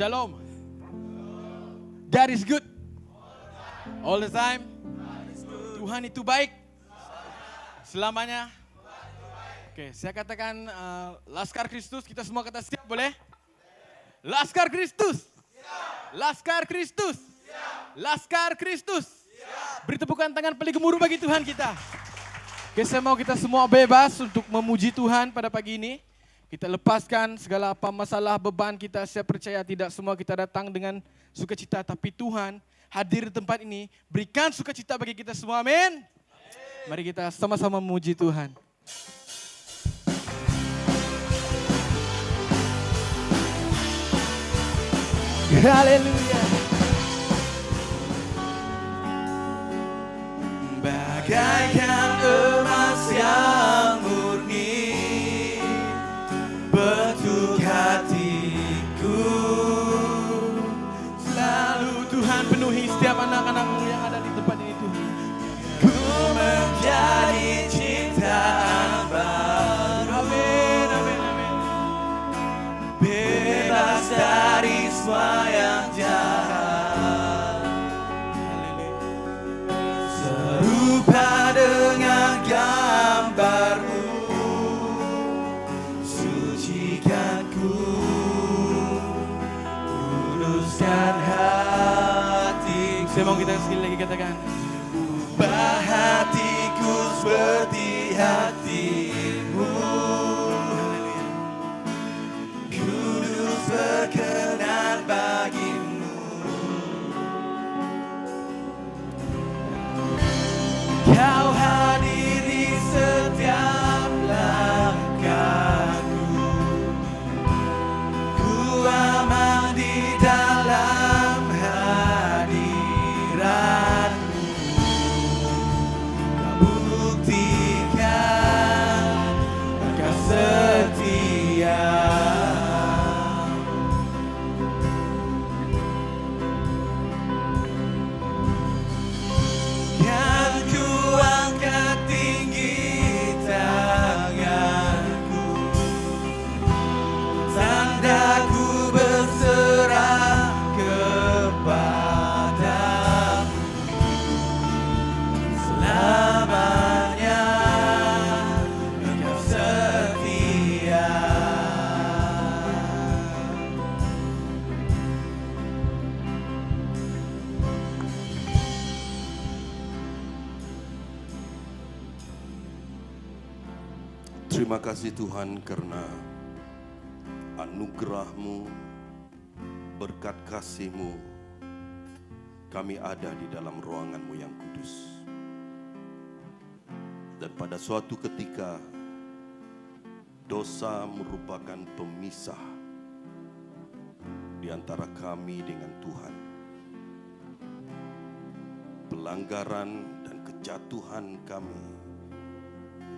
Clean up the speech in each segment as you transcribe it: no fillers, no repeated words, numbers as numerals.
Shalom. God is good. All the time. Tuhan itu baik. Selamanya. Oke, saya katakan Laskar Kristus. Kita semua kata siap, boleh? Laskar Kristus. Laskar Kristus. Laskar Kristus. Beri tepukan tangan paling gemuruh bagi Tuhan kita. Oke, saya mau kita semua bebas untuk memuji Tuhan pada pagi ini. Kita lepaskan segala apa masalah beban kita. Saya percaya tidak semua kita datang dengan sukacita, tapi Tuhan hadir di tempat ini berikan sukacita bagi kita semua. Amin. Mari kita sama-sama memuji Tuhan. Haleluya. Bagaikan emas yang murni bentuk hatiku, selalu Tuhan penuhi setiap anak-anakmu yang ada di tempat ini Tuhan. Ku menjadi ciptaan baru. Amin, amin, amin. Bebas dari semua yang jahat. Serupa dengan gambarmu, sucikan ku, kuduskan hati. Saya mau kita sekali lagi katakan, ubah hatiku seperti hatimu, kudus berkenan bagimu. Kau hadiri setiap langkahku, ku aman di dalam hadiratmu. Kau buktikan kau setia. Terima kasih Tuhan karena anugerah-Mu, berkat kasih-Mu, kami ada di dalam ruangan-Mu yang kudus. Dan pada suatu ketika, dosa merupakan pemisah di antara kami dengan Tuhan. Pelanggaran dan kejatuhan kami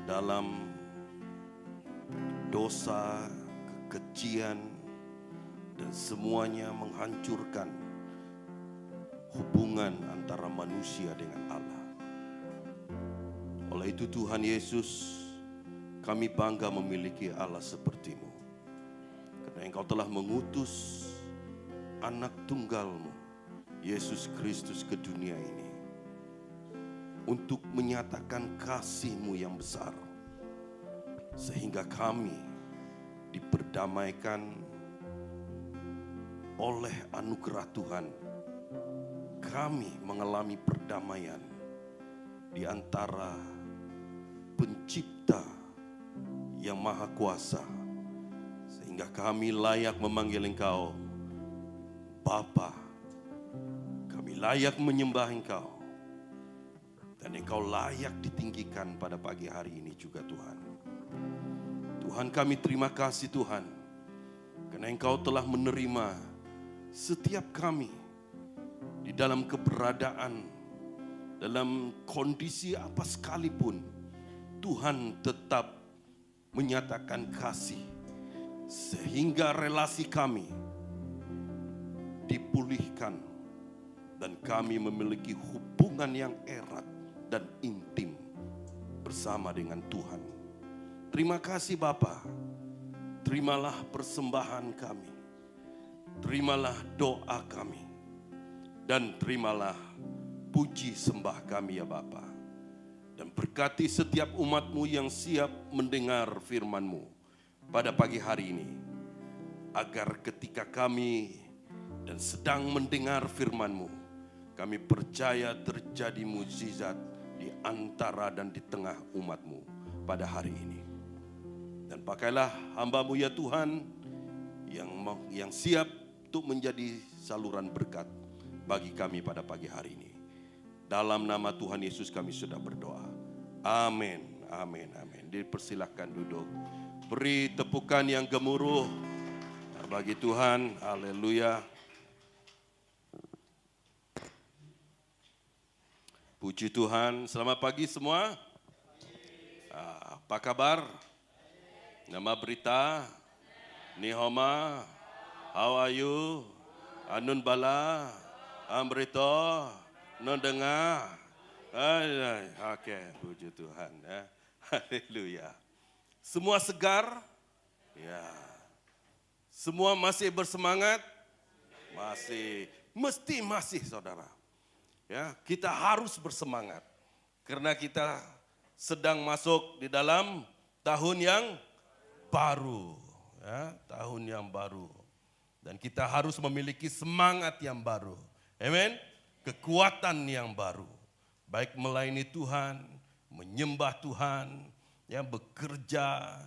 dalam dosa, kekejian, dan semuanya menghancurkan hubungan antara manusia dengan Allah. Oleh itu Tuhan Yesus, kami bangga memiliki Allah seperti-Mu. Karena Engkau telah mengutus anak tunggal-Mu, Yesus Kristus ke dunia ini, untuk menyatakan kasih-Mu yang besar. Sehingga kami diperdamaikan oleh anugerah Tuhan. Kami mengalami perdamaian di antara Pencipta yang Maha Kuasa. Sehingga kami layak memanggil Engkau Bapa. Kami layak menyembah Engkau. Dan Engkau layak ditinggikan pada pagi hari ini juga Tuhan. Tuhan, kami terima kasih Tuhan, karena Engkau telah menerima setiap kami di dalam keberadaan, dalam kondisi apa sekalipun. Tuhan tetap menyatakan kasih, sehingga relasi kami dipulihkan, dan kami memiliki hubungan yang erat dan intim bersama dengan Tuhan. Terima kasih Bapa. Terimalah persembahan kami. terimalah doa kami. Dan terimalah puji sembah kami ya Bapa. Dan berkati setiap umat-Mu yang siap mendengar firman-Mu pada pagi hari ini. Agar ketika kami dan sedang mendengar firman-Mu, kami percaya terjadi mukjizat di antara dan di tengah umat-Mu pada hari ini. Dan pakailah hamba-Mu ya Tuhan yang siap untuk menjadi saluran berkat bagi kami pada pagi hari ini. Dalam nama Tuhan Yesus kami sudah berdoa. Amin, amin, amin. Dipersilahkan duduk. Beri tepukan yang gemuruh bagi Tuhan. Haleluya. Puji Tuhan. Selamat pagi semua. Apa kabar? Nama berita? Nihoma. How are you? Anun bala. Amrito. Nondengar. Oke, puji Tuhan ya. Haleluya. Semua segar? Ya. Semua masih bersemangat? Masih. Mesti masih saudara. Ya, kita harus bersemangat. Karena kita sedang masuk di dalam tahun yang baru. Ya, tahun yang baru. Dan kita harus memiliki semangat yang baru. Amin. Kekuatan yang baru. Baik melayani Tuhan, menyembah Tuhan, ya bekerja,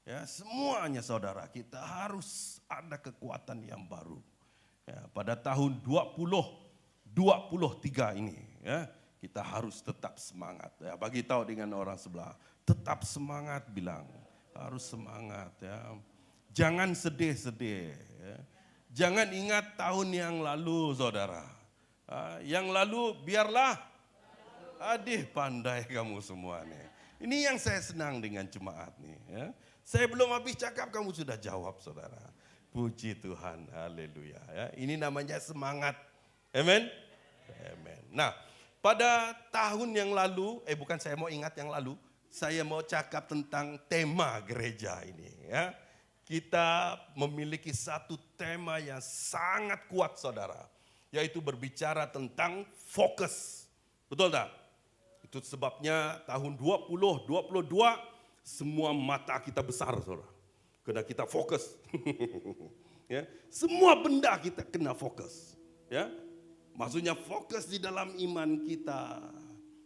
ya semuanya saudara, kita harus ada kekuatan yang baru. Ya, pada tahun 2023 ini, ya kita harus tetap semangat. Ya, bagi tahu dengan orang sebelah, tetap semangat bilang, harus semangat. Ya, jangan sedih-sedih. Ya. Jangan ingat tahun yang lalu, saudara. Yang lalu biarlah. Aduh, pandai kamu semua nih. Ini yang saya senang dengan jemaat nih. Ya. Saya belum habis cakap, kamu sudah jawab, saudara. Puji Tuhan, haleluya. Ya, ini namanya semangat. Amin. Amin. Nah, pada tahun yang lalu, bukan saya mau ingat yang lalu, saya mau cakap tentang tema gereja ini. Ya. Kita memiliki satu tema yang sangat kuat, saudara. Yaitu berbicara tentang fokus. Betul tak? Itu sebabnya tahun 2022 semua mata kita besar, saudara. Karena kita fokus. Ya, semua benda kita kena fokus. Ya, maksudnya fokus di dalam iman kita.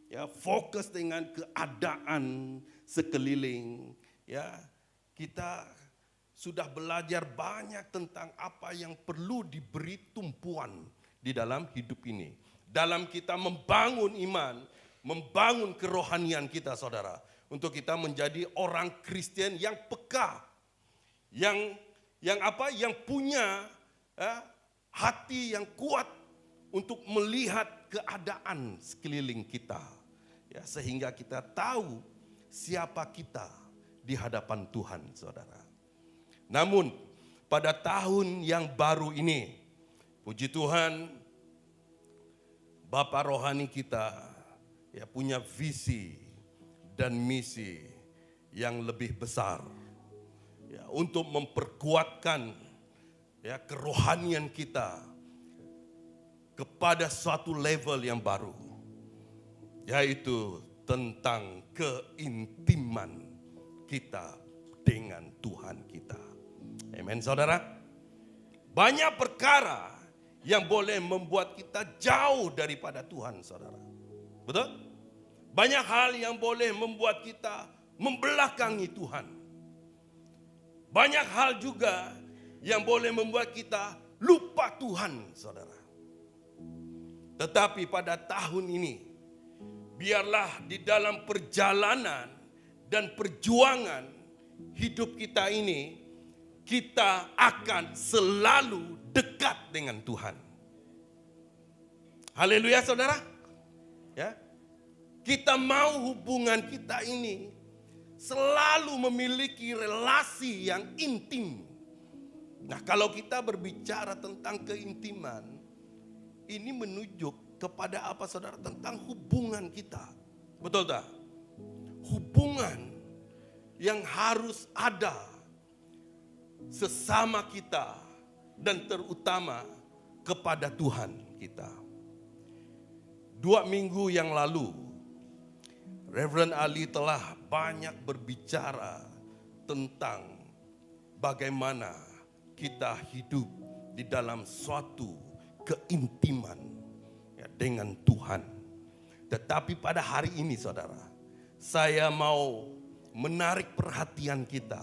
Ya, fokus dengan keadaan sekeliling. Ya, kita sudah belajar banyak tentang apa yang perlu diberi tumpuan di dalam hidup ini. Dalam kita membangun iman, membangun kerohanian kita, saudara. Untuk kita menjadi orang Kristen yang peka. Yang punya hati yang kuat untuk melihat keadaan sekeliling kita. Ya, sehingga kita tahu siapa kita di hadapan Tuhan, saudara. Namun pada tahun yang baru ini, puji Tuhan, Bapak rohani kita ya punya visi dan misi yang lebih besar ya, untuk memperkuatkan ya kerohanian kita kepada suatu level yang baru, yaitu tentang keintiman kita dengan Tuhan kita. Amin, saudara. Banyak perkara yang boleh membuat kita jauh daripada Tuhan, saudara. Betul? Banyak hal yang boleh membuat kita membelakangi Tuhan. Banyak hal juga yang boleh membuat kita lupa Tuhan, saudara. Tetapi pada tahun ini, biarlah di dalam perjalanan dan perjuangan hidup kita ini, kita akan selalu dekat dengan Tuhan. Haleluya, saudara. Ya, kita mau hubungan kita ini selalu memiliki relasi yang intim. Nah, kalau kita berbicara tentang keintiman, ini menunjuk kepada apa, saudara? Tentang hubungan kita. Betul tak? Hubungan yang harus ada sesama kita dan terutama kepada Tuhan kita. 2 minggu yang lalu, Reverend Ali telah banyak berbicara tentang bagaimana kita hidup di dalam suatu keintiman dengan Tuhan. Tetapi pada hari ini saudara, saya mau menarik perhatian kita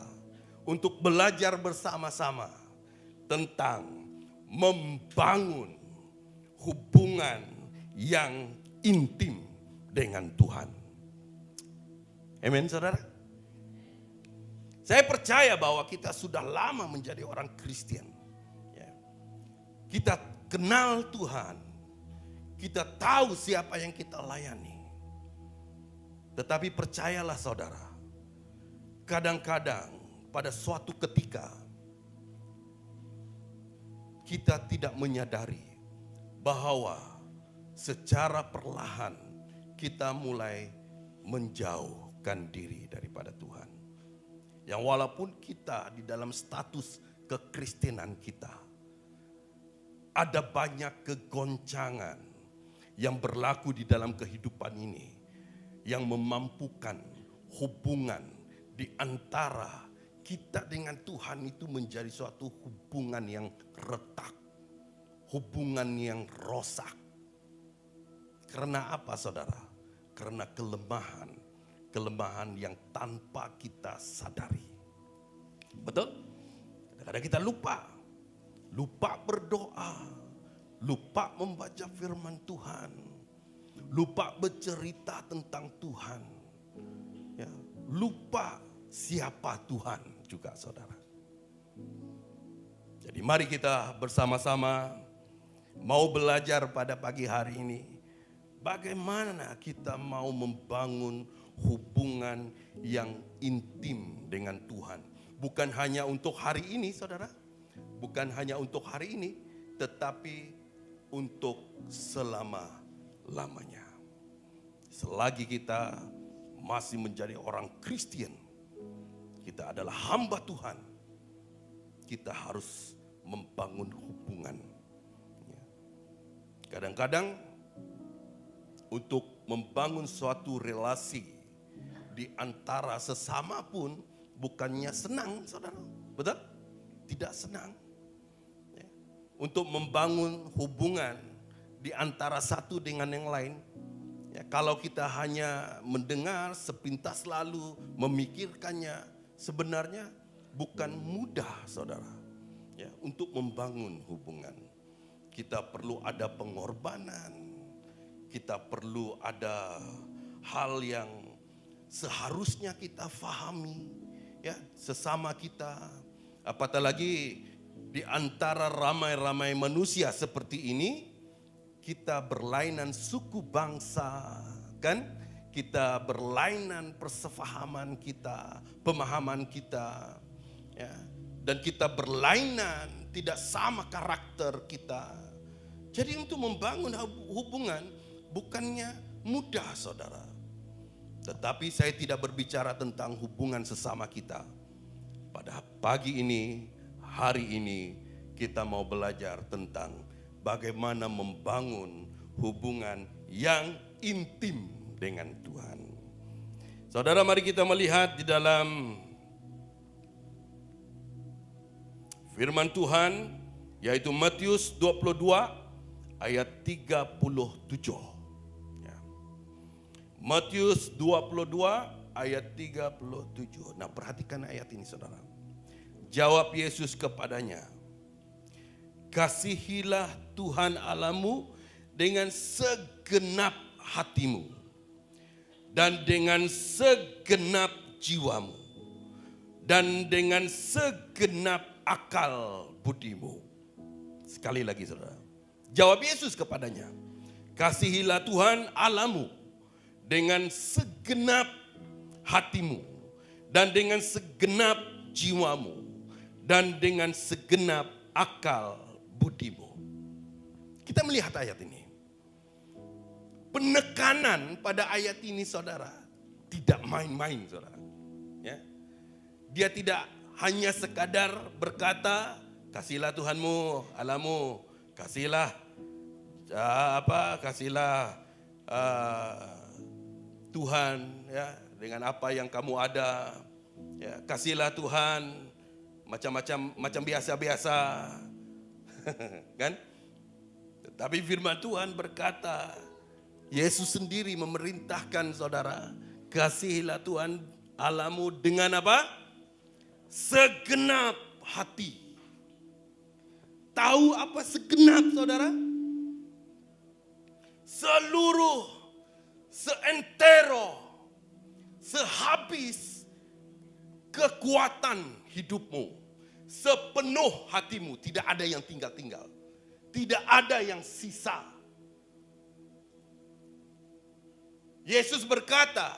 untuk belajar bersama-sama tentang membangun hubungan yang intim dengan Tuhan. Amin saudara. Saya percaya bahwa kita sudah lama menjadi orang Kristen. Kita kenal Tuhan. Kita tahu siapa yang kita layani. Tetapi percayalah saudara, kadang-kadang pada suatu ketika kita tidak menyadari bahwa secara perlahan kita mulai menjauhkan diri daripada Tuhan. Yang walaupun kita di dalam status kekristenan kita, ada banyak kegoncangan yang berlaku di dalam kehidupan ini yang memampukan hubungan di antara kita dengan Tuhan itu menjadi suatu hubungan yang retak, hubungan yang rosak. Karena apa saudara? Karena kelemahan yang tanpa kita sadari. Betul? Kadang-kadang kita lupa berdoa, lupa membaca firman Tuhan, lupa bercerita tentang Tuhan, ya, lupa siapa Tuhan juga saudara. Jadi mari kita bersama-sama mau belajar pada pagi hari ini, bagaimana kita mau membangun hubungan yang intim dengan Tuhan. Bukan hanya untuk hari ini saudara, bukan hanya untuk hari ini, tetapi untuk selama-lamanya. Selagi kita masih menjadi orang Kristen, kita adalah hamba Tuhan, kita harus membangun hubungan. Kadang-kadang untuk membangun suatu relasi di antara sesama pun bukannya senang saudara, betul? Tidak senang. Untuk membangun hubungan di antara satu dengan yang lain, ya, kalau kita hanya mendengar sepintas lalu memikirkannya, sebenarnya bukan mudah saudara, ya, untuk membangun hubungan. Kita perlu ada pengorbanan, kita perlu ada hal yang seharusnya kita fahami, ya, sesama kita. Apatah lagi di antara ramai-ramai manusia seperti ini, kita berlainan suku bangsa, kan? Kita berlainan persefahaman kita, pemahaman kita, ya. Dan kita berlainan, tidak sama karakter kita. Jadi untuk membangun hubungan bukannya mudah saudara. Tetapi saya tidak berbicara tentang hubungan sesama kita. Pada pagi ini, hari ini, kita mau belajar tentang bagaimana membangun hubungan yang intim dengan Tuhan. Saudara, mari kita melihat di dalam firman Tuhan, yaitu Matius 22 ayat 37. Ya. Matius 22 ayat 37. Nah, perhatikan ayat ini saudara. Jawab Yesus kepadanya, kasihilah Tuhan Allahmu dengan segenap hatimu dan dengan segenap jiwamu dan dengan segenap akal budimu. Sekali lagi saudara. Jawab Yesus kepadanya, kasihilah Tuhan Allahmu dengan segenap hatimu dan dengan segenap jiwamu dan dengan segenap akal budimu. Kita melihat ayat ini. Penekanan pada ayat ini saudara tidak main-main saudara. Ya. Dia tidak hanya sekadar berkata Kasihlah Tuhanmu, Allahmu. Kasihlah kasihlah Tuhan ya dengan apa yang kamu ada. Ya, kasihlah Tuhan macam biasa-biasa. Kan? Tetapi firman Tuhan berkata, Yesus sendiri memerintahkan saudara, kasihilah Tuhan Allahmu dengan apa? Segenap hati. Tahu apa segenap, saudara? Seluruh, seentero, sehabis kekuatan hidupmu, sepenuh hatimu, tidak ada yang tinggal-tinggal, tidak ada yang sisa. Yesus berkata,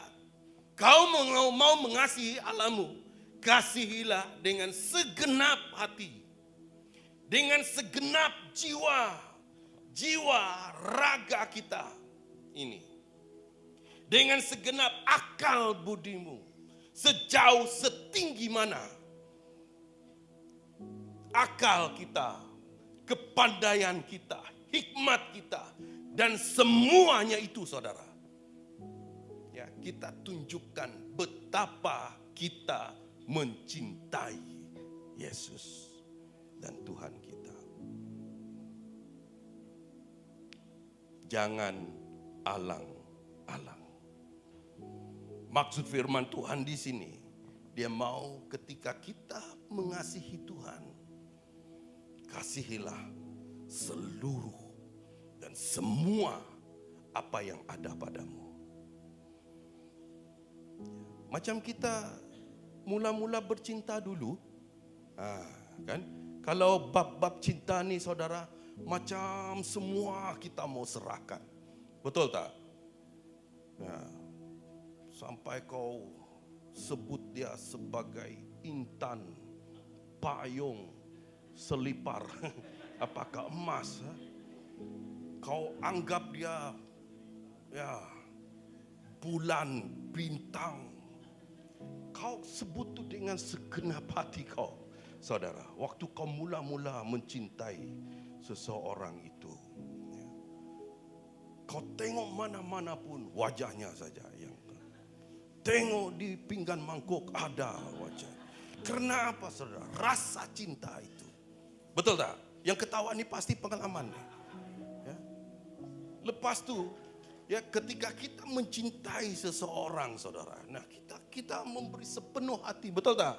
kau mau mengasihi Allahmu, kasihilah dengan segenap hati, dengan segenap jiwa raga kita ini, dengan segenap akal budimu, sejauh setinggi mana akal kita, kepandaian kita, hikmat kita, dan semuanya itu saudara. Ya, kita tunjukkan betapa kita mencintai Yesus dan Tuhan kita. Jangan alang-alang. Maksud firman Tuhan di sini, dia mau ketika kita mengasihi Tuhan, kasihilah seluruh dan semua apa yang ada padamu. Macam kita mula-mula bercinta dulu, kan? Kalau bab-bab cinta nih saudara, macam semua kita mau serahkan, betul tak? Ya. Sampai kau sebut dia sebagai intan, payung, selipar, apakah emas? Kau anggap dia ya bulan, bintang. Kau sebut itu dengan segenap hati kau, saudara. Waktu kau mula-mula mencintai seseorang itu, ya. Kau tengok mana-mana pun wajahnya saja yang tengok di pinggan mangkuk ada wajah. Karena apa, saudara? Rasa cinta itu, betul tak? Yang ketawa ini pasti pengalaman. Ya. Lepas tu, ya ketika kita mencintai seseorang, saudara, nah kita memberi sepenuh hati, betul tak?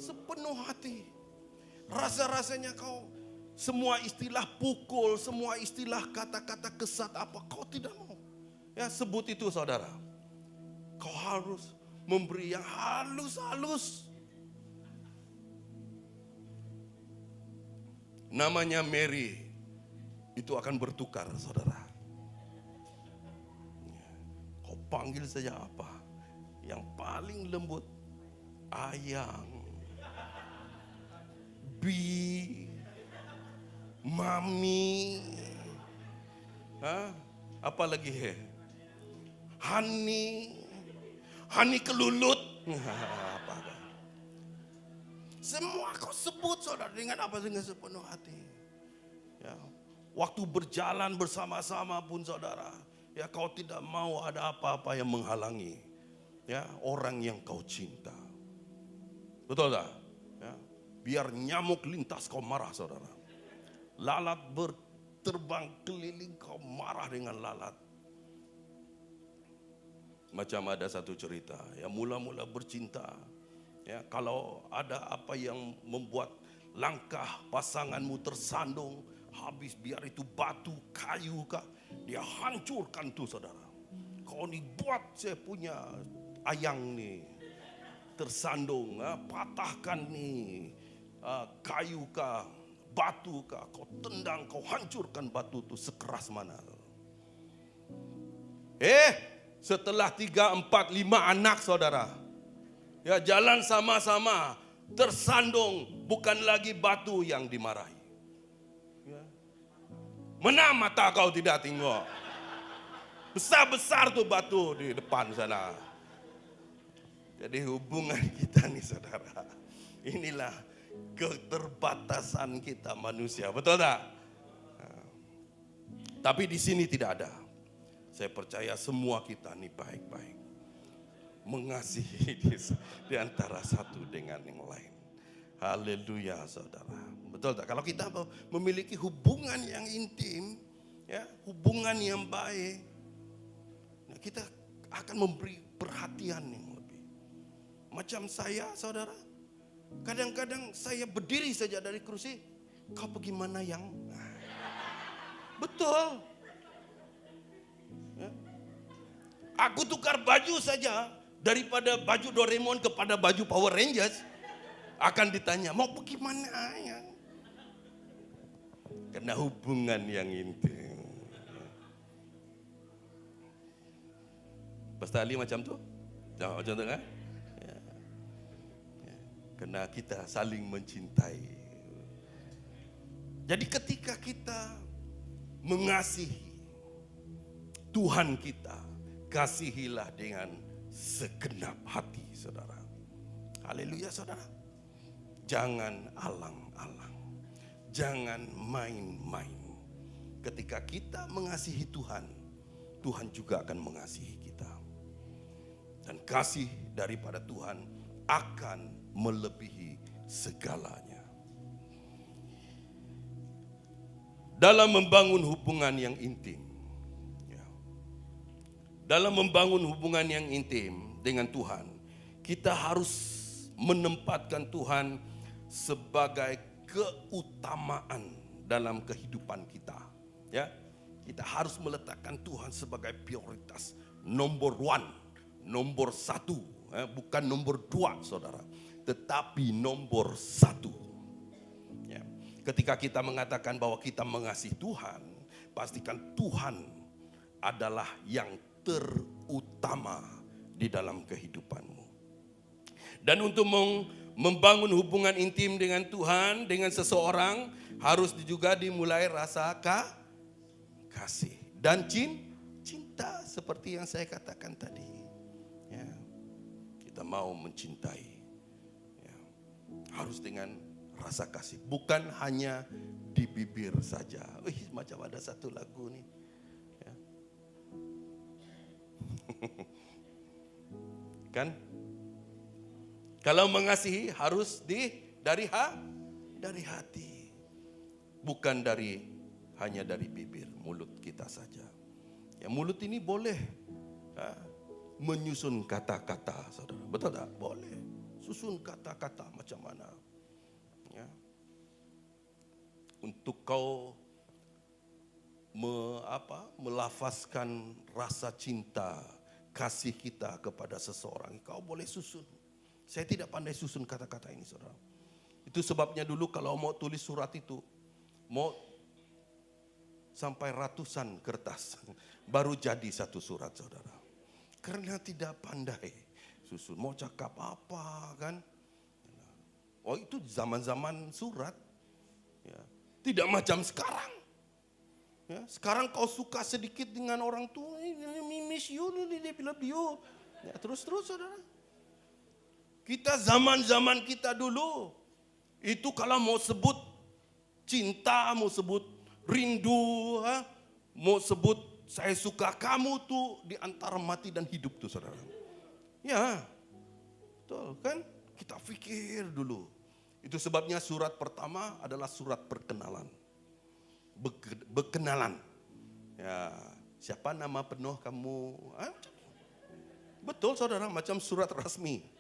Sepenuh hati. Rasa-rasanya kau semua istilah pukul, semua istilah kata-kata kesat apa kau tidak mau. Ya sebut itu, saudara. Kau harus memberi yang halus-halus. Namanya Mary itu akan bertukar, saudara. Kau panggil saja apa? Yang paling lembut, ayang, bi, mami, apa lagi? Hani kelulut. Apa? Semua kau sebut, saudara, dengan apa? Dengan sepenuh hati. Ya. Waktu berjalan bersama-sama pun, saudara, ya kau tidak mau ada apa-apa yang menghalangi ya orang yang kau cinta. Betul tak? Ya. Biar nyamuk lintas kau marah, saudara. Lalat berterbang keliling kau marah dengan lalat. Macam ada satu cerita, ya mula-mula bercinta. Ya, kalau ada apa yang membuat langkah pasanganmu tersandung, habis biar itu batu, kayu kah, dia hancurkan tuh, saudara. Kau ni buat saya punya ayang nih tersandung, patahkan nih kayu kah, batu kah, kau tendang, kau hancurkan batu itu sekeras mana. Setelah 3, 4, 5 anak, saudara, ya jalan sama-sama, tersandung, bukan lagi batu yang dimarahi. Ya. Mana mata kau tidak tengok? Besar-besar tuh batu di depan sana. Jadi hubungan kita nih, saudara, inilah keterbatasan kita manusia. Betul tak? Tapi di sini tidak ada. Saya percaya semua kita nih baik-baik. Mengasihi di antara satu dengan yang lain. Haleluya saudara. Betul tak? Kalau kita memiliki hubungan yang intim, ya, hubungan yang baik, nah kita akan memberi perhatian yang lebih. Macam saya saudara, kadang-kadang saya berdiri saja dari kursi, kau pergi mana yang? Betul. Ya. Aku tukar baju saja, daripada baju Doraemon kepada baju Power Rangers, akan ditanya, mau pergi mana ya? Karena hubungan yang intim. Pastor Ali macam tu? Macam tu kan? Ya. Ya. Karena kita saling mencintai. Jadi ketika kita mengasihi Tuhan kita, kasihilah dengan segenap hati saudara. Haleluya saudara. Jangan alang-alang. Jangan main-main. Ketika kita mengasihi Tuhan, Tuhan juga akan mengasihi kita. Dan kasih daripada Tuhan akan melebihi segalanya. Dalam membangun hubungan yang intim, ya, dalam membangun hubungan yang intim dengan Tuhan, kita harus menempatkan Tuhan sebagai keutamaan dalam kehidupan kita. Ya, kita harus meletakkan Tuhan sebagai prioritas nomor 1, nomor 1, bukan nomor 2, saudara, tetapi nomor 1. Ya. Ketika kita mengatakan bahwa kita mengasihi Tuhan, pastikan Tuhan adalah yang terutama di dalam kehidupanmu. Dan untuk membangun hubungan intim dengan Tuhan, dengan seseorang, harus juga dimulai rasa kasih dan cinta seperti yang saya katakan tadi. Ya, kita mau mencintai, ya, harus dengan rasa kasih, bukan hanya di bibir saja. Macam ada satu lagu nih. Ya. Kan? Kalau mengasihi harus dari hati. Bukan hanya dari bibir, mulut kita saja. Ya, mulut ini boleh menyusun kata-kata, saudara. Betul tak? Boleh. Susun kata-kata macam mana. Ya. Untuk kau melafazkan rasa cinta, kasih kita kepada seseorang, kau boleh susun. Saya tidak pandai susun kata-kata ini, saudara. Itu sebabnya dulu kalau mau tulis surat itu, mau sampai ratusan kertas, baru jadi satu surat, saudara. Karena tidak pandai susun, mau cakap apa kan. Oh, itu zaman-zaman surat. Ya. Tidak macam sekarang. Ya, sekarang kau suka sedikit dengan orang tua, miss you, dia love you. Ya, terus-terus, saudara. Kita zaman-zaman kita dulu, itu kalau mau sebut cinta, mau sebut rindu, mau sebut saya suka kamu tuh di antara mati dan hidup tuh, saudara. Ya, betul kan? Kita pikir dulu. Itu sebabnya surat pertama adalah surat perkenalan. Berkenalan. Ya, siapa nama penuh kamu? Betul, saudara, macam surat resmi.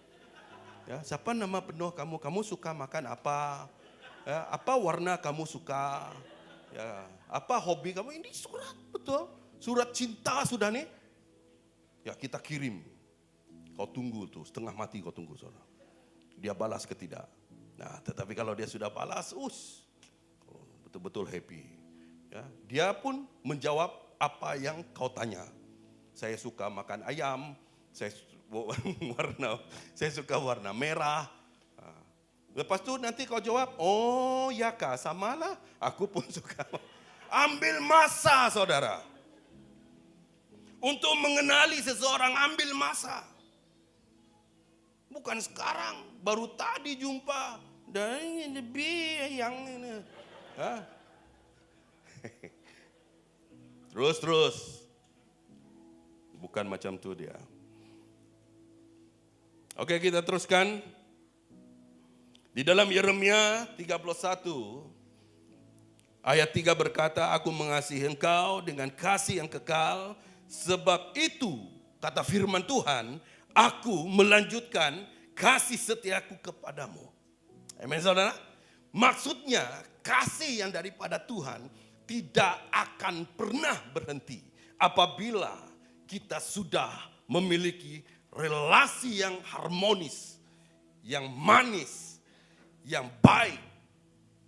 Ya, siapa nama penuh kamu? Kamu suka makan apa? Ya, apa warna kamu suka? Ya, apa hobi kamu? Ini surat, betul. Surat cinta sudah nih. Ya, kita kirim. Kau tunggu tuh, setengah mati kau tunggu, saudara. Dia balas ke tidak. Nah, tetapi kalau dia sudah balas, betul-betul happy. Ya, dia pun menjawab apa yang kau tanya. Saya suka makan ayam, saya suka warna merah. Lepas itu nanti kau jawab, oh ya kak, samalah, aku pun suka. Ambil masa, saudara. Untuk mengenali seseorang, ambil masa. Bukan sekarang, baru tadi jumpa. Dan lebih yang ini. Hah? Terus. Bukan macam itu dia. Oke, kita teruskan. Di dalam Yeremia 31 ayat 3 berkata, aku mengasihi engkau dengan kasih yang kekal. Sebab itu, kata firman Tuhan, aku melanjutkan kasih setiaku kepadamu. Amin, saudara. Maksudnya kasih yang daripada Tuhan tidak akan pernah berhenti apabila kita sudah memiliki relasi yang harmonis, yang manis, yang baik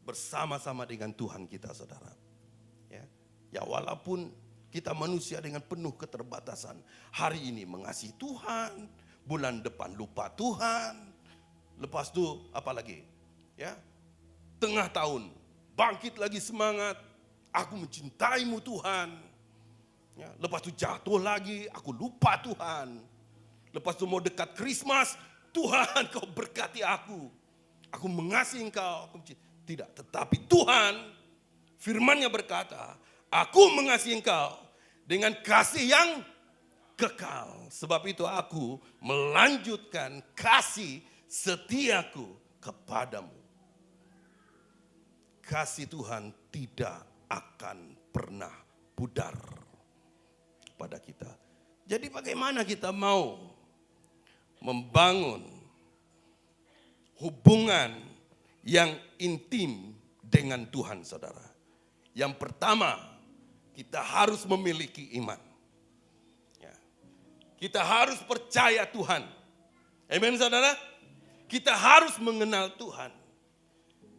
bersama-sama dengan Tuhan kita, saudara. Ya, walaupun kita manusia dengan penuh keterbatasan, hari ini mengasihi Tuhan, bulan depan lupa Tuhan, lepas itu apa lagi? Ya, tengah tahun bangkit lagi semangat, aku mencintaimu Tuhan. Ya, lepas itu jatuh lagi, aku lupa Tuhan. Lepas itu mau dekat Krismas, Tuhan kau berkati aku. Aku mengasihi engkau. Tidak, tetapi Tuhan firman-Nya berkata, aku mengasihi engkau dengan kasih yang kekal. Sebab itu aku melanjutkan kasih setiaku kepadamu. Kasih Tuhan tidak akan pernah pudar pada kita. Jadi bagaimana kita mau membangun hubungan yang intim dengan Tuhan, saudara? Yang pertama, kita harus memiliki iman. Ya. Kita harus percaya Tuhan. Amin, saudara? Kita harus mengenal Tuhan.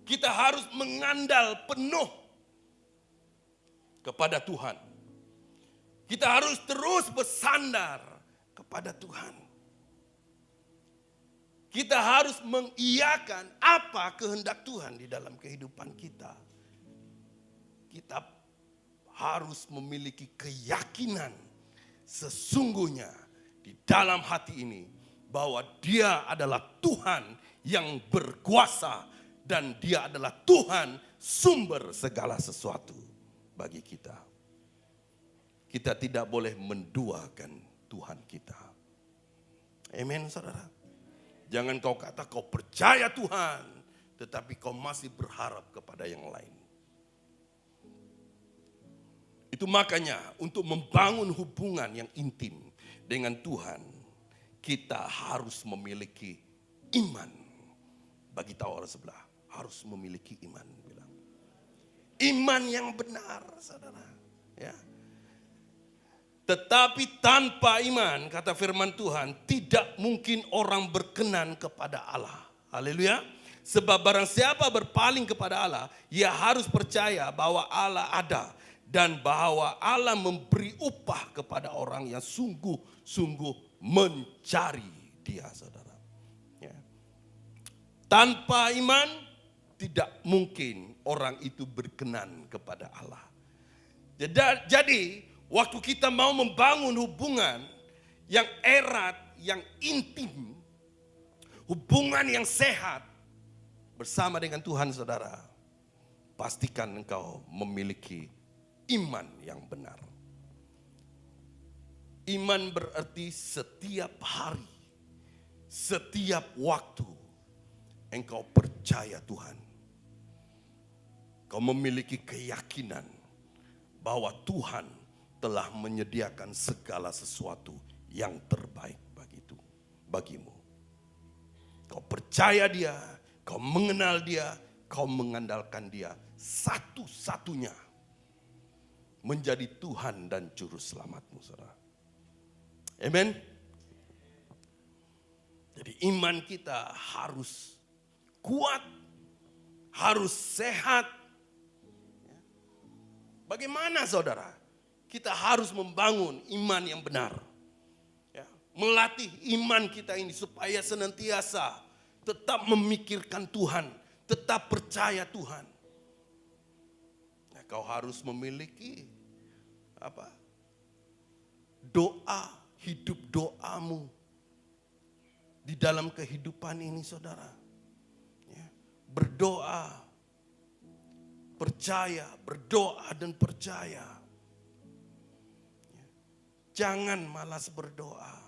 Kita harus mengandal penuh kepada Tuhan. Kita harus terus bersandar kepada Tuhan. Kita harus mengiyakan apa kehendak Tuhan di dalam kehidupan kita. Kita harus memiliki keyakinan sesungguhnya di dalam hati ini bahwa Dia adalah Tuhan yang berkuasa dan Dia adalah Tuhan sumber segala sesuatu bagi kita. Kita tidak boleh menduakan Tuhan kita. Amin, saudara. Jangan kau kata kau percaya Tuhan, tetapi kau masih berharap kepada yang lain. Itu makanya untuk membangun hubungan yang intim dengan Tuhan, kita harus memiliki iman. Bagi tahu orang sebelah, harus memiliki iman. Bilang. Iman yang benar, saudara. Ya. Tetapi tanpa iman, kata firman Tuhan, tidak mungkin orang berkenan kepada Allah. Haleluya. Sebab barang siapa berpaling kepada Allah, ia harus percaya bahwa Allah ada. Dan bahwa Allah memberi upah kepada orang yang sungguh-sungguh mencari Dia, saudara. Ya. Tanpa iman, tidak mungkin orang itu berkenan kepada Allah. Jadi, waktu kita mau membangun hubungan yang erat, yang intim, hubungan yang sehat bersama dengan Tuhan, saudara, pastikan engkau memiliki iman yang benar. Iman berarti setiap hari, setiap waktu engkau percaya Tuhan. Kau memiliki keyakinan bahwa Tuhan telah menyediakan segala sesuatu yang terbaik bagimu. Kau percaya Dia, kau mengenal Dia, kau mengandalkan Dia satu-satunya menjadi Tuhan dan Juru Selamatmu, saudara. Amen. Jadi iman kita harus kuat, harus sehat. Bagaimana, saudara? Kita harus membangun iman yang benar. Ya, melatih iman kita ini supaya senantiasa tetap memikirkan Tuhan, tetap percaya Tuhan. Nah, kau harus memiliki doa, hidup doamu di dalam kehidupan ini, saudara. Ya, berdoa, percaya, berdoa dan percaya. Jangan malas berdoa.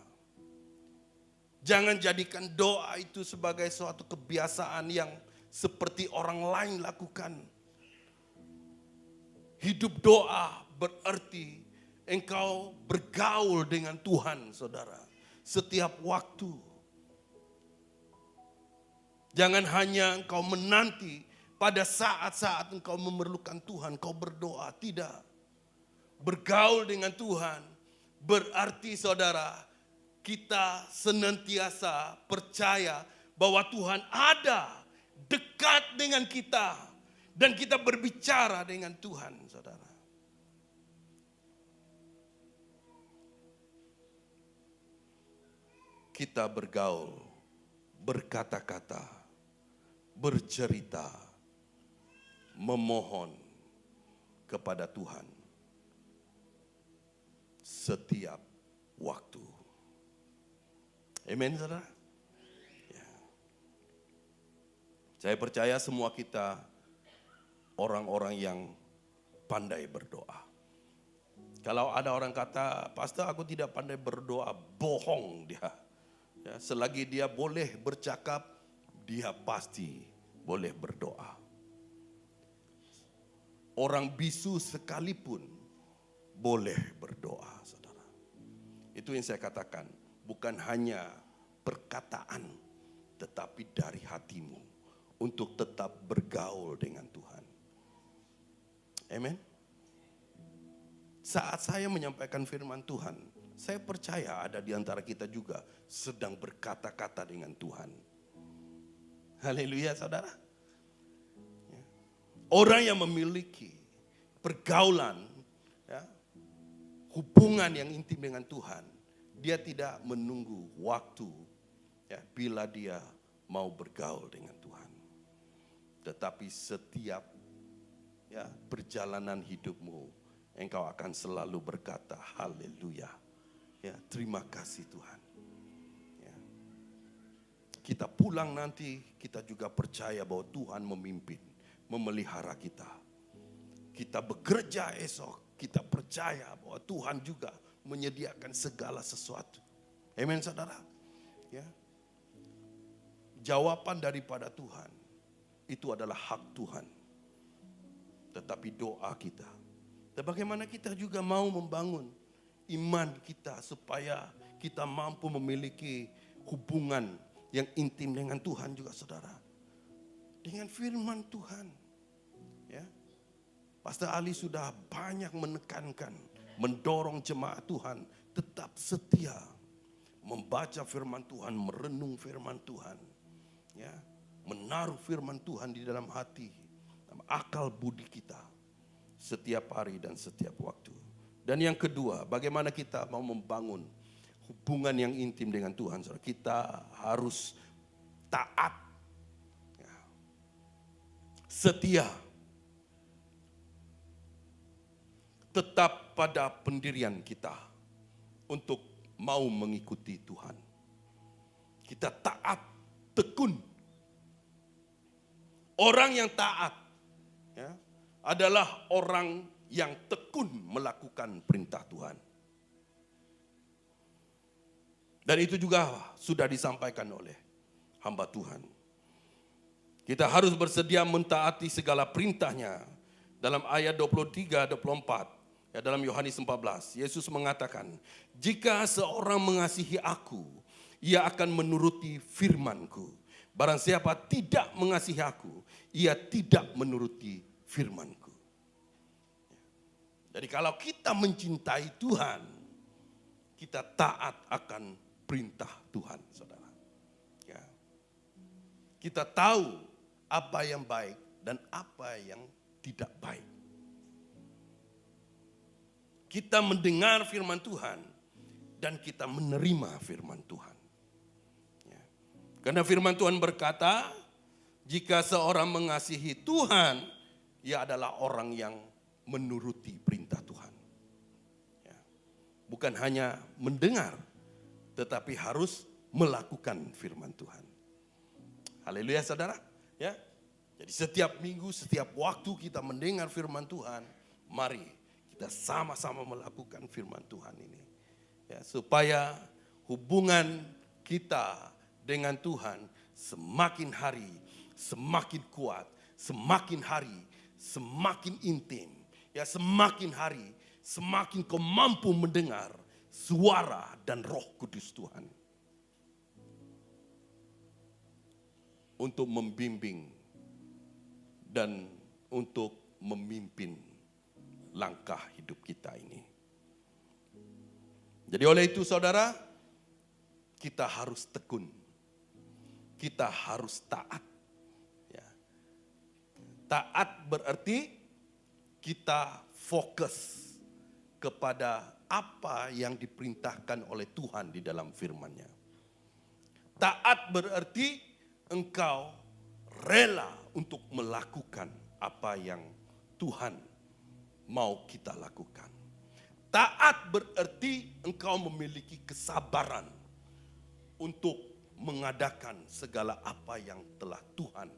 Jangan jadikan doa itu sebagai suatu kebiasaan yang seperti orang lain lakukan. Hidup doa berarti engkau bergaul dengan Tuhan, saudara, setiap waktu. Jangan hanya engkau menanti pada saat-saat engkau memerlukan Tuhan, engkau berdoa. Tidak. Bergaul dengan Tuhan berarti, saudara, kita senantiasa percaya bahwa Tuhan ada dekat dengan kita dan kita berbicara dengan Tuhan, saudara. Kita bergaul, berkata-kata, bercerita, memohon kepada Tuhan setiap waktu. Amin, saudara. Ya. Saya percaya semua kita orang-orang yang pandai berdoa. Kalau ada orang kata, pastor aku tidak pandai berdoa, bohong dia. Ya, selagi dia boleh bercakap, dia pasti boleh berdoa. Orang bisu sekalipun boleh berdoa, saudara. Itu yang saya katakan, bukan hanya perkataan, tetapi dari hatimu untuk tetap bergaul dengan Tuhan. Amin. Saat saya menyampaikan firman Tuhan, saya percaya ada di antara kita juga sedang berkata-kata dengan Tuhan. Haleluya, saudara. Orang yang memiliki pergaulan, ya, hubungan yang intim dengan Tuhan, dia tidak menunggu waktu, ya, bila dia mau bergaul dengan Tuhan. Tetapi setiap, ya, perjalanan hidupmu, engkau akan selalu berkata, haleluya. Ya, terima kasih Tuhan. Ya. Kita pulang nanti, kita juga percaya bahwa Tuhan memimpin, memelihara kita. Kita bekerja esok, kita percaya bahwa Tuhan juga menyediakan segala sesuatu. Amin, saudara. Ya. Jawaban daripada Tuhan itu adalah hak Tuhan. Tetapi doa kita, dan bagaimana kita juga mau membangun iman kita supaya kita mampu memiliki hubungan yang intim dengan Tuhan juga, saudara. Dengan firman Tuhan. Ya. Pastor Ali sudah banyak menekankan, mendorong jemaat Tuhan tetap setia membaca firman Tuhan, merenung firman Tuhan, ya, menaruh firman Tuhan di dalam hati, dalam akal budi kita setiap hari dan setiap waktu. Dan yang kedua, bagaimana kita mau membangun hubungan yang intim dengan Tuhan, saudara? Kita harus taat, ya, setia, tetap pada pendirian kita untuk mau mengikuti Tuhan. Kita taat, tekun. Orang yang taat, ya, adalah orang yang tekun melakukan perintah Tuhan. Dan itu juga sudah disampaikan oleh hamba Tuhan. Kita harus bersedia mentaati segala perintahnya. Dalam ayat 23-24. Ya, dalam Yohanes 14, Yesus mengatakan, jika seorang mengasihi aku, ia akan menuruti firman-Ku. Barang siapa tidak mengasihi aku, ia tidak menuruti firman-Ku. Jadi kalau kita mencintai Tuhan, kita taat akan perintah Tuhan, saudara. Ya. Kita tahu apa yang baik dan apa yang tidak baik. Kita mendengar firman Tuhan dan kita menerima firman Tuhan. Ya. Karena firman Tuhan berkata, jika seorang mengasihi Tuhan, ia adalah orang yang menuruti perintah Tuhan. Ya. Bukan hanya mendengar, tetapi harus melakukan firman Tuhan. Haleluya, saudara. Ya. Jadi setiap minggu, setiap waktu kita mendengar firman Tuhan, mari kita sama-sama melakukan firman Tuhan ini. Ya, supaya hubungan kita dengan Tuhan semakin hari semakin kuat, semakin hari semakin intim. Ya, semakin hari semakin kau mampu mendengar suara dan Roh Kudus Tuhan untuk membimbing dan untuk memimpin langkah hidup kita ini. Jadi oleh itu saudara, kita harus tekun. Kita harus taat. Ya. Taat berarti kita fokus kepada apa yang diperintahkan oleh Tuhan di dalam firman-Nya. Taat berarti engkau rela untuk melakukan apa yang Tuhan mau kita lakukan. Taat berarti engkau memiliki kesabaran untuk mengadakan segala apa yang telah Tuhan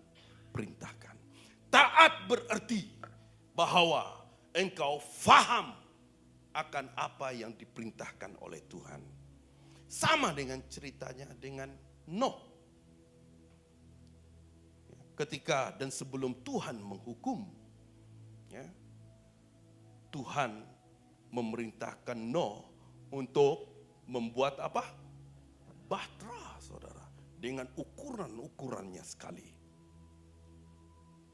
perintahkan. Taat berarti bahwa engkau faham akan apa yang diperintahkan oleh Tuhan. Sama dengan ceritanya dengan Nuh. Ketika dan sebelum Tuhan menghukum, ya, Tuhan memerintahkan Nuh untuk membuat apa? Bahtera, saudara, dengan ukuran-ukurannya sekali.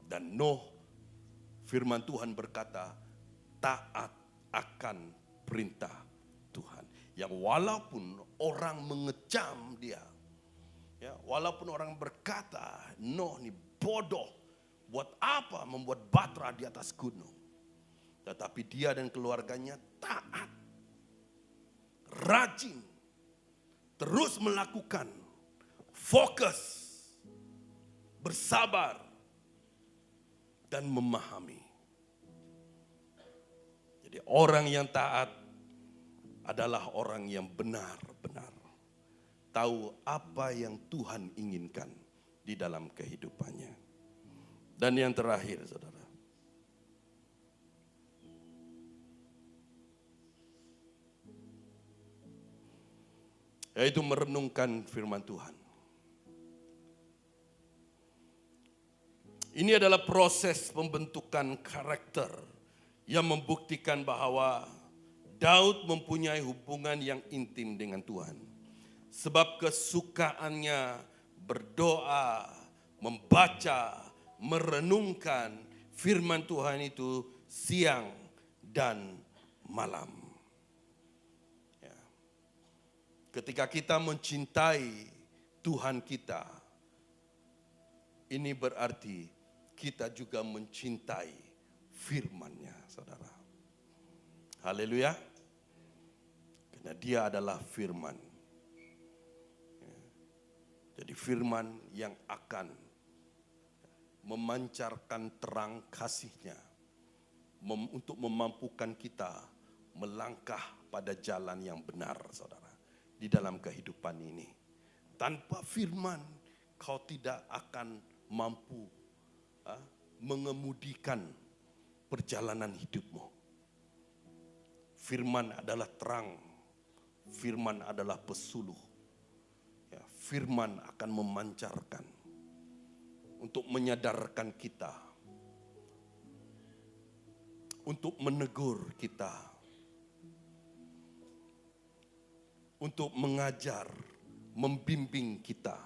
Dan Nuh, firman Tuhan berkata, taat akan perintah Tuhan. Yang walaupun orang mengecam dia, ya, walaupun orang berkata, Nuh ini bodoh, buat apa membuat bahtera di atas gunung? Tetapi dia dan keluarganya taat, rajin, terus melakukan, fokus, bersabar, dan memahami. Jadi orang yang taat adalah orang yang benar-benar tahu apa yang Tuhan inginkan di dalam kehidupannya. Dan yang terakhir, saudara, yaitu merenungkan firman Tuhan. Ini adalah proses pembentukan karakter yang membuktikan bahwa Daud mempunyai hubungan yang intim dengan Tuhan. Sebab kesukaannya berdoa, membaca, merenungkan firman Tuhan itu siang dan malam. Ketika kita mencintai Tuhan kita, ini berarti kita juga mencintai firman-Nya, saudara. Haleluya. Karena dia adalah firman. Jadi firman yang akan memancarkan terang kasih-Nya untuk memampukan kita melangkah pada jalan yang benar, saudara. Di dalam kehidupan ini. Tanpa firman, kau tidak akan mampu mengemudikan perjalanan hidupmu. Firman adalah terang. Firman adalah pesuluh. Ya, firman akan memancarkan untuk menyadarkan kita, untuk menegur kita, untuk mengajar, membimbing kita.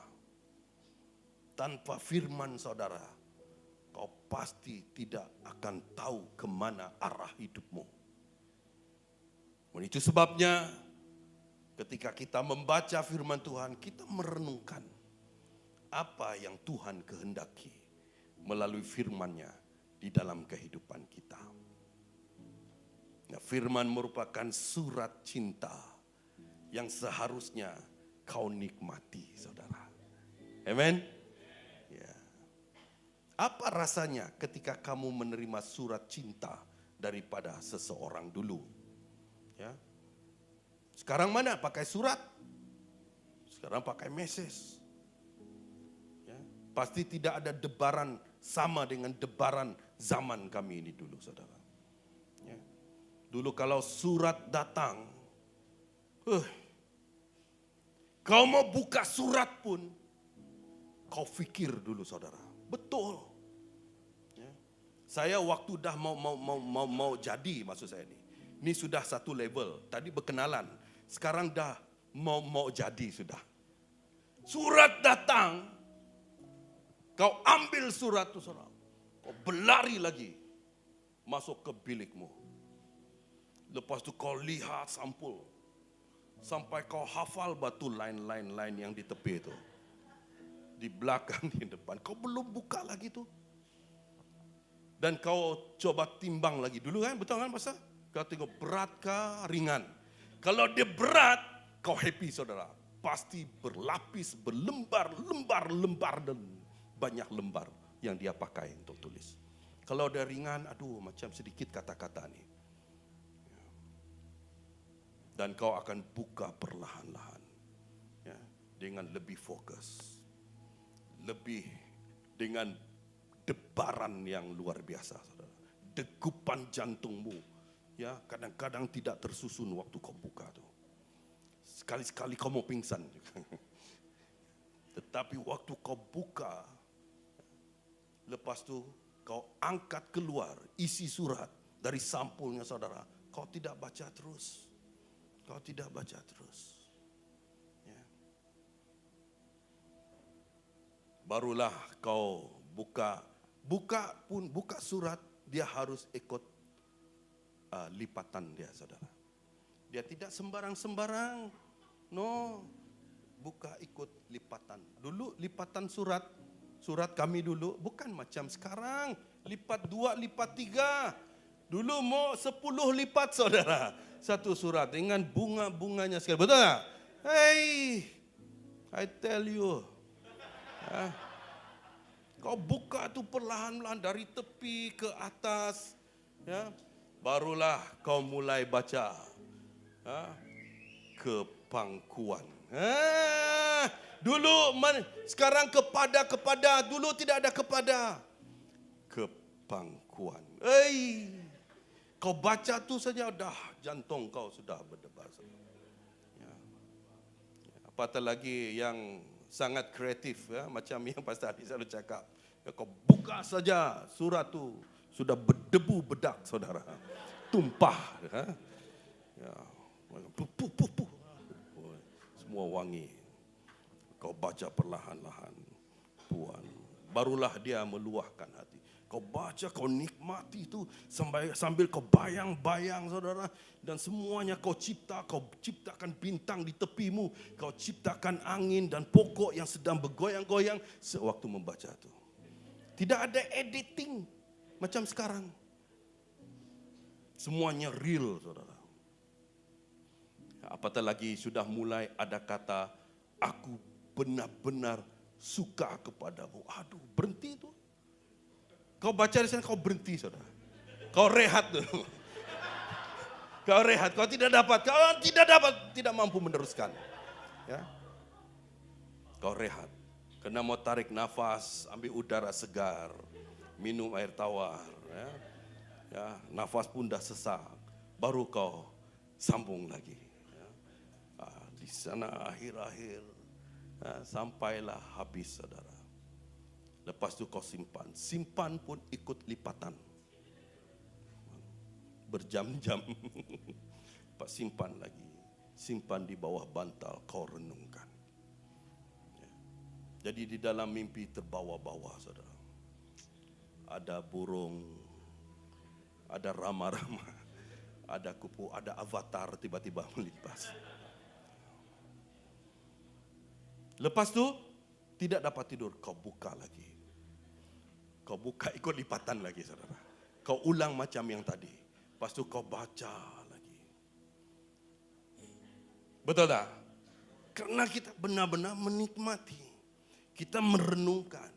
Tanpa firman, saudara, kau pasti tidak akan tahu kemana arah hidupmu. Dan itu sebabnya ketika kita membaca firman Tuhan, kita merenungkan apa yang Tuhan kehendaki melalui firman-Nya di dalam kehidupan kita. Nah, firman merupakan surat cinta yang seharusnya kau nikmati, saudara. Amen. Ya. Apa rasanya ketika kamu menerima surat cinta daripada seseorang dulu? Ya. Sekarang mana pakai surat? Sekarang pakai message. Ya. Pasti tidak ada debaran Sama dengan debaran zaman kami ini dulu, saudara. Ya. Dulu kalau surat datang, kau mau buka surat pun, kau fikir dulu, saudara. Betul. Ya. Saya waktu dah mau jadi, maksud saya ini. Ini sudah satu level. Tadi berkenalan, sekarang dah mau jadi sudah. Surat datang, kau ambil surat itu, saudara. Kau berlari lagi masuk ke bilikmu. Lepas itu kau lihat sampul. Sampai kau hafal batu lain yang di tepi itu. Di belakang, di depan. Kau belum buka lagi tuh. Dan kau coba timbang lagi. Dulu kan, betul kan Pastor? Kau tengok berat kah, ringan. Kalau dia berat, kau happy, saudara. Pasti berlapis, berlembar, dan banyak lembar yang dia pakai untuk tulis. Kalau dia ringan, aduh macam sedikit kata-kata nih. Dan kau akan buka perlahan-lahan. Ya, dengan lebih fokus. Lebih dengan debaran yang luar biasa, saudara. Degupan jantungmu. Ya, kadang-kadang tidak tersusun waktu kau buka tuh. Sekali-sekali kau mau pingsan. Tetapi waktu kau buka, lepas tu kau angkat keluar isi surat dari sampulnya, saudara. Kau tidak baca terus. Kau tidak baca terus. Ya. Barulah kau buka surat, dia harus ikut lipatan dia, saudara. Dia tidak sembarang-sembarang. No, buka ikut lipatan. Dulu lipatan surat kami dulu bukan macam sekarang. Lipat 2, lipat 3. Dulu mau 10 lipat, saudara. Satu surat dengan bunga-bunganya sekali. Betul tak? Hey, I tell you. Kau buka tu perlahan-lahan dari tepi ke atas. Ya. Barulah kau mulai baca. Kepangkuan. Dulu, sekarang kepada. Dulu tidak ada kepada. Kepangkuan. Kau baca tu saja dah jantung kau sudah berdebar. Ya. Apatah lagi yang sangat kreatif, ya, macam yang Pastor Adi selalu cakap. Ya, kau buka saja surat tu sudah berdebu bedak, saudara. Tumpah. Ya. Semua wangi. Kau baca perlahan-lahan. Puan. Barulah dia meluahkan hati. Kau baca, kau nikmati itu sambil kau bayang-bayang, saudara. Dan semuanya kau ciptakan bintang di tepimu. Kau ciptakan angin dan pokok yang sedang bergoyang-goyang sewaktu membaca itu. Tidak ada editing macam sekarang. Semuanya real, saudara. Apatah lagi sudah mulai ada kata, aku benar-benar suka kepadamu. Aduh, berhenti itu. Kau baca di sana, kau berhenti, saudara. Kau rehat dulu. Kau rehat, kau tidak mampu meneruskan. Ya. Kau rehat. Kena mau tarik nafas, ambil udara segar, minum air tawar. Ya, nafas pun dah sesak. Baru kau sambung lagi. Ya. Di sana akhir-akhir, sampailah habis, saudara. Lepas itu kau simpan. Simpan pun ikut lipatan. Berjam-jam. Lepas simpan lagi. Simpan di bawah bantal, kau renungkan. Ya. Jadi di dalam mimpi terbawa-bawa, saudara. Ada burung, ada rama-rama, ada kupu, ada avatar tiba-tiba melimpas. Lepas itu tidak dapat tidur, kau buka lagi. Kau buka ikut lipatan lagi, saudara. Kau ulang macam yang tadi. Lepas itu kau baca lagi. Betul tak? Karena kita benar-benar menikmati. Kita merenungkan.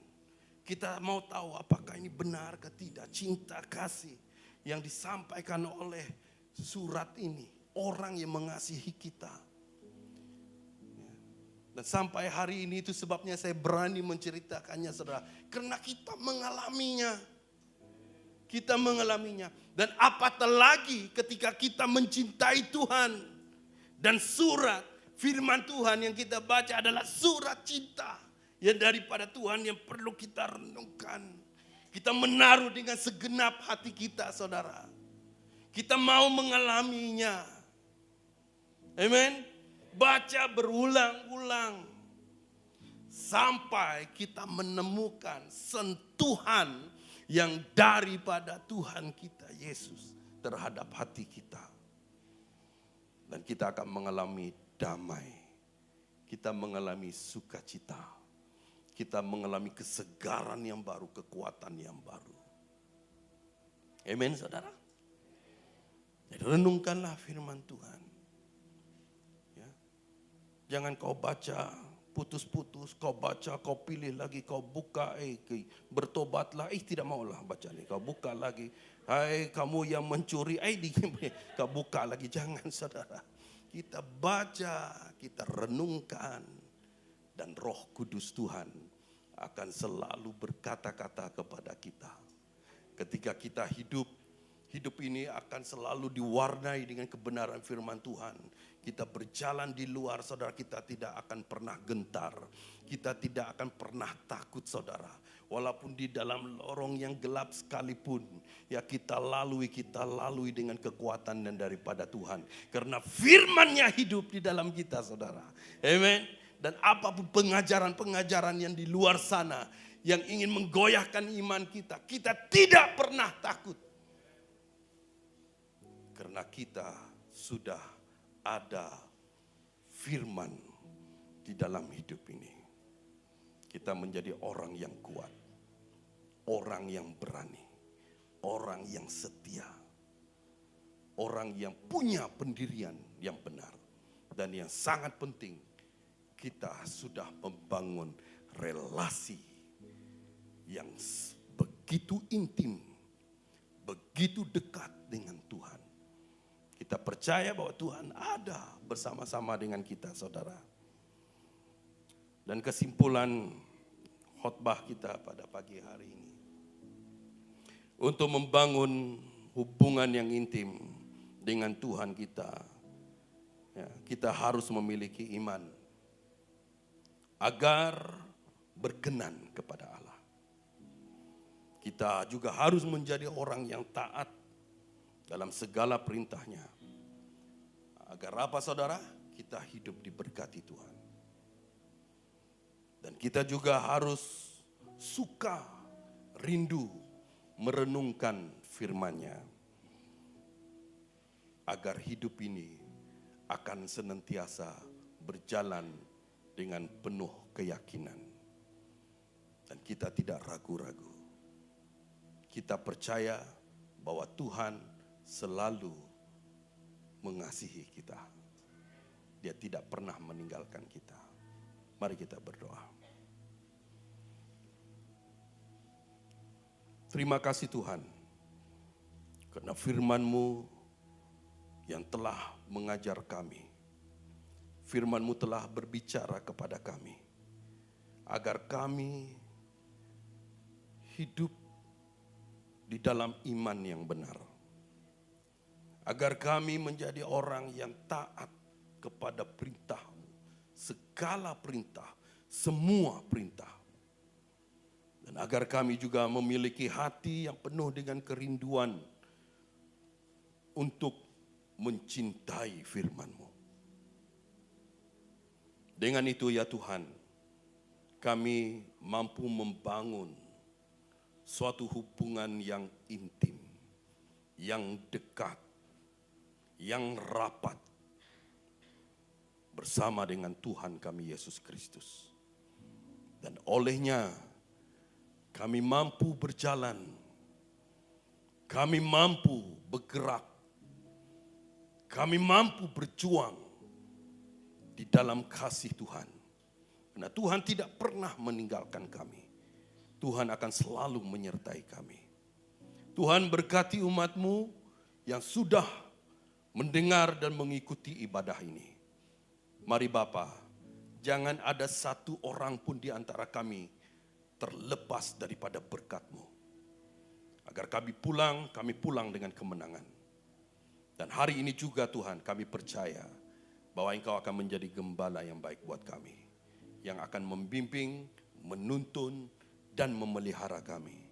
Kita mau tahu apakah ini benar atau tidak. Cinta kasih yang disampaikan oleh surat ini. Orang yang mengasihi kita. Dan sampai hari ini itu sebabnya saya berani menceritakannya, saudara. Karena kita mengalaminya. Kita mengalaminya. Dan apatah lagi ketika kita mencintai Tuhan. Dan surat firman Tuhan yang kita baca adalah surat cinta. Yang daripada Tuhan yang perlu kita renungkan. Kita menaruh dengan segenap hati kita, saudara. Kita mau mengalaminya. Amen. Baca berulang-ulang. Sampai kita menemukan sentuhan yang daripada Tuhan kita Yesus terhadap hati kita. Dan kita akan mengalami damai. Kita mengalami sukacita. Kita mengalami kesegaran yang baru, kekuatan yang baru. Amen, saudara. Jadi renungkanlah firman Tuhan. Jangan kau baca putus-putus, kau baca, kau pilih lagi, kau buka, bertobatlah, tidak maulah baca nih, kau buka lagi. Hai kamu yang mencuri, kau buka lagi, jangan saudara. Kita baca, kita renungkan, dan Roh Kudus Tuhan akan selalu berkata-kata kepada kita. Ketika kita hidup ini akan selalu diwarnai dengan kebenaran firman Tuhan. Kita berjalan di luar, saudara, kita tidak akan pernah gentar. Kita tidak akan pernah takut, saudara. Walaupun di dalam lorong yang gelap sekalipun, ya kita lalui dengan kekuatan dan daripada Tuhan. Karena firman-Nya hidup di dalam kita, saudara. Amen. Dan apapun pengajaran-pengajaran yang di luar sana, yang ingin menggoyahkan iman kita, kita tidak pernah takut. Karena kita sudah ada firman di dalam hidup ini. Kita menjadi orang yang kuat, orang yang berani, orang yang setia, orang yang punya pendirian yang benar. Dan yang sangat penting, kita sudah membangun relasi yang begitu intim, begitu dekat dengan Tuhan. Kita percaya bahwa Tuhan ada bersama-sama dengan kita, saudara. Dan kesimpulan khotbah kita pada pagi hari ini. Untuk membangun hubungan yang intim dengan Tuhan kita, ya, kita harus memiliki iman. Agar berkenan kepada Allah. Kita juga harus menjadi orang yang taat dalam segala perintahnya. Agar apa, saudara? Kita hidup diberkati Tuhan. Dan kita juga harus suka, rindu, merenungkan firman-Nya. Agar hidup ini akan senantiasa berjalan dengan penuh keyakinan. Dan kita tidak ragu-ragu. Kita percaya bahwa Tuhan selalu mengasihi kita. Dia tidak pernah meninggalkan kita. Mari kita berdoa. Terima kasih Tuhan, karena firman-Mu yang telah mengajar kami. Firman-Mu telah berbicara kepada kami, agar kami hidup di dalam iman yang benar. Agar kami menjadi orang yang taat kepada perintah-Mu, segala perintah, semua perintah. Dan agar kami juga memiliki hati yang penuh dengan kerinduan untuk mencintai firman-Mu. Dengan itu ya Tuhan, kami mampu membangun suatu hubungan yang intim, yang dekat, yang rapat bersama dengan Tuhan kami Yesus Kristus. Dan olehnya kami mampu berjalan, kami mampu bergerak, kami mampu berjuang di dalam kasih Tuhan. Karena Tuhan tidak pernah meninggalkan kami. Tuhan akan selalu menyertai kami. Tuhan berkati umat-Mu yang sudah mendengar dan mengikuti ibadah ini. Mari Bapa, Jangan ada satu orang pun di antara kami terlepas daripada berkat-Mu. Agar kami pulang dengan kemenangan. Dan hari ini juga Tuhan, kami percaya bahwa Engkau akan menjadi gembala yang baik buat kami. Yang akan membimbing, menuntun, dan memelihara kami.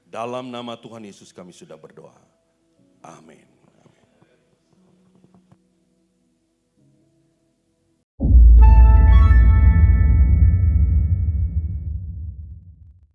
Dalam nama Tuhan Yesus kami sudah berdoa. Amin.